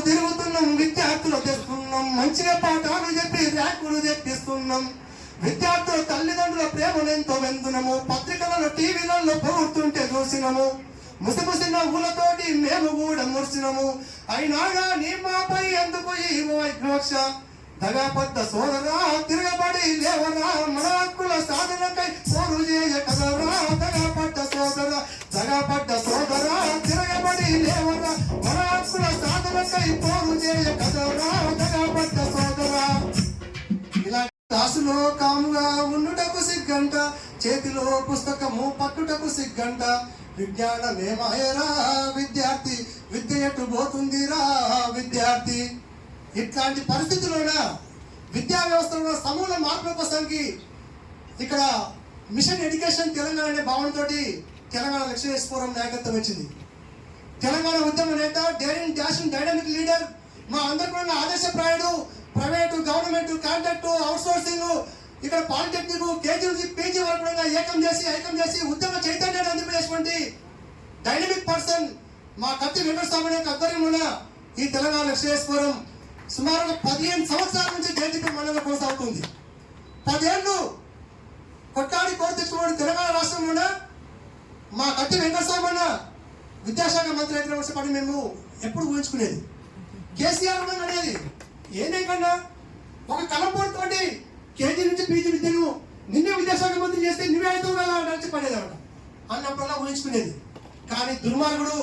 తిరుగుతున్నాం, విద్యార్థులు తెస్తున్నాం, మంచిగా పాఠాలు చెప్పి ర్యాంకులు తెప్పిస్తున్నాం. విద్యార్థుల తల్లిదండ్రుల ప్రేమనెంతో వెందునము, పత్రికలలో టీవీలలో పొగుడుతుంటే చూసినము. ముసిముసి నవ్వులతోటి మేము కూడా మురిసినము. అయినాగా నీ మాపై ఎందుకు ఈ వివక్ష? దగాపడ్డ సోదరా తిరగబడి లేవరా, మన హక్కుల సాధనకై పోరు చేయ కదరా. దగాపడ్డ సోదరా తిరగబడి లేవరా, మన హక్కుల సాధనకై పోరు చేయ కదరా. దగాపడ్డ సోదరా. ఇలా క్లాసులో కాముగా ఉండుటకు సిగ్గంట, చేతిలో పుస్తకము పట్టుటకు సిగ్గంట. విజ్ఞానమేమాయరా విద్యార్థి, విద్య ఎటు పోతుందిరా విద్యార్థి. ఇట్లాంటి పరిస్థితుల్లోన విద్యా వ్యవస్థలో సమూల మార్పుల కోసానికి ఇక్కడ మిషన్ ఎడ్యుకేషన్ తెలంగాణ అనే భావనతో తెలంగాణ లెక్చరర్స్ ఫోరం నాయకత్వం వచ్చింది. తెలంగాణ ఉద్యమ నేత, డేరింగ్ డాషింగ్ డైనమిక్ లీడర్, మా అందరికీ ఉన్న ఆదర్శప్రాయుడు. Private, government, contract, outsourcing, ఇక్కడ పాలిటెక్నిక్, కేజీ నుంచి పీజీ వరకు ఐక్యం చేసి ఉద్యమ చైతన్యాన్ని అందించేటువంటి డైనమిక్ పర్సన్ మా కత్తి వెంకటస్వామి ఆధ్వర్యంలో ఈ తెలంగాణ లెక్చరర్స్ ఫోరం సుమారుగా 15 సంవత్సరాల నుంచి జేజీపీ మండలంలో కొనసాగుతుంది. 10 ఏళ్ళు కొట్టాడి కోరి తెచ్చుకోవడం తెలంగాణ రాష్ట్రంలోన మా కత్తి వెంకటస్వామి విద్యాశాఖ మంత్రి అయితే పని మేము ఎప్పుడు ఊహించుకునేది. కేసీఆర్ అనేది ఏంటంటే ఒక కలంపోటుతోటి కేజీ నుంచి పీజీ విద్యను నిన్నే విద్యాశాఖ మంత్రి చేస్తే నువ్వే అవుతావు కదా నడిచిపడేదన్నమాట అన్నప్పుడల్లా ఊహించుకునేది. కానీ దుర్మార్గుడు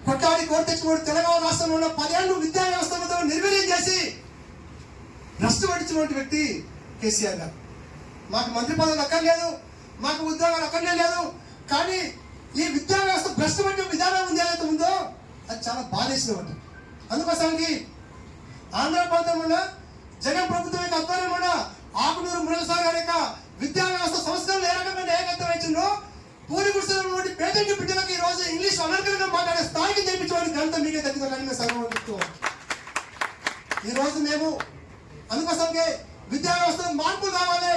కొట్టాడి కోరి తెచ్చుకోవడం తెలంగాణ రాష్ట్రంలో ఉన్న 10 ఏళ్ళు విద్యా వ్యవస్థలతో నిర్వీర్యం చేసి భ్రష్టు పట్టించినటువంటి వ్యక్తి కేసీఆర్ గారు. మాకు మంత్రి పదవులు అక్కర్లేదు, మాకు ఉద్యోగాలు అక్కర్లేదు, కానీ ఈ విద్యా వ్యవస్థ భ్రష్టు పట్టిన విధానం ఉంది ఏదైతే ఉందో అది చాలా బాధేసినమాట. అందుకోసానికి ఆంధ్ర ప్రాంతంలో జగన్ ప్రభుత్వం యొక్క ఆధ్వర్యంలో ఆకునూరు మురళీసాగర్ గారి యొక్క విద్యా వ్యవస్థ సంస్కరణలు ఏ రకమైన ఏకత్వం ఇచ్చిందో పూరి గుడిసెల పేదెంటి బిడ్డలకు ఈ రోజు ఇంగ్లీష్ అనర్గంగా మాట్లాడే స్థాయికి చేయించడానికి గంట మీకే తగ్గుతుందని మేము సర్వం చెప్తున్నాం. ఈ రోజు మేము అందుకోసంకే విద్యా వ్యవస్థ మార్పు కావాలి,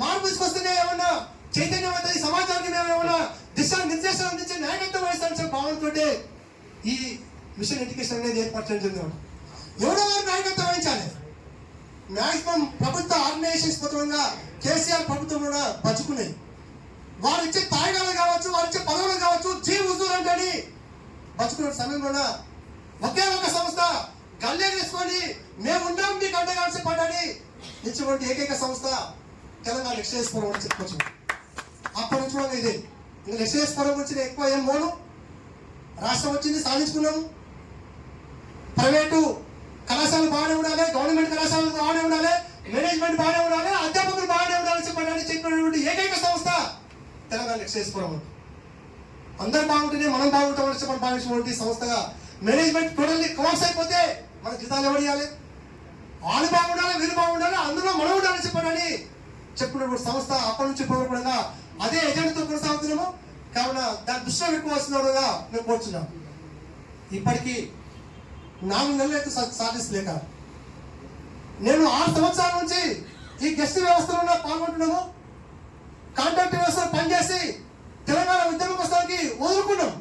మార్పు తీసుకొస్తేనే ఏమన్నా చైతన్యం అవుతుంది, సమాజానికి మేము ఏమన్నా దిశానిర్దేశం అందించే నాయకత్వం వహిస్తామని భావనతో ఈ మిషన్ ఎడ్యుకేషన్ అనేది ఏర్పరచడం జరిగింది. ఎవరో వారు నాయకత్వం వహించాలి. మ్యాక్సిమం ప్రభుత్వ ఆర్గనైజేషన్స్ పరంగా కేసీఆర్ ప్రభుత్వం కూడా బతుకున్నాయి. వారు ఇచ్చే తాయినాలు కావచ్చు, వారు ఇచ్చే పదవులు కావచ్చు, హుజూర్ అంటే బతుకున్న సమయంలో ఒకే ఒక సంస్థ గల్లే తీసుకొని మేము ఉన్నాం మీకు అడ్డగాల్సి పడని ఇచ్చినటువంటి ఏకైక సంస్థ తెలంగాణ లెక్చరర్స్ ఫోరం అని చెప్పుకోవచ్చు. అప్పటి నుంచి కూడా ఇది ఇంకా లెక్చరర్స్ ఫోరం గురించి ఎక్కువ ఏం మోను. రాష్ట్రం వచ్చింది, సాధించుకున్నాము. ప్రైవేటు కళాశాలలు బాగానే ఉండాలి, గవర్నమెంట్ కళాశాలలు బాగానే ఉండాలి, మేనేజ్మెంట్ బాగానే ఉండాలి, అధ్యాపకులు బాగానే ఉండాలని చెప్పినటువంటి ఏకైక సంస్థ తెలంగాణ లెక్చరర్స్ ఫోరం. అందరూ బాగుంటేనే మనం బాగుంటామని చెప్పని భావించినటువంటి సంస్థగా మేనేజ్మెంట్ టోటల్లీ కొలాప్స్ అయిపోతే మన జీతాలు ఎవరు ఇవ్వాలి? వాళ్ళు బాగుండాలి, వీళ్ళు బాగుండాలి, అందులో మనం ఉండాలని చెప్పని చెప్పినటువంటి సంస్థ అప్పటి నుంచి పూర్వపడంగా అదే ఎజెండాతో కొనసాగుతున్నాము. కావున దాన్ని దృష్టిలో పెట్టుకోవాల్సినగా మేము కోరుచున్నాం. ఇప్పటికీ 4 నెలలు అయితే సాధించలేక నేను 6 సంవత్సరాల నుంచి ఈ గెస్ట్ వ్యవస్థలో పాల్గొంటున్నాము. కాంట్రాక్ట్ వ్యవస్థలో పనిచేసి తెలంగాణ ఉద్యమం కోసానికి వదులుకున్నాం.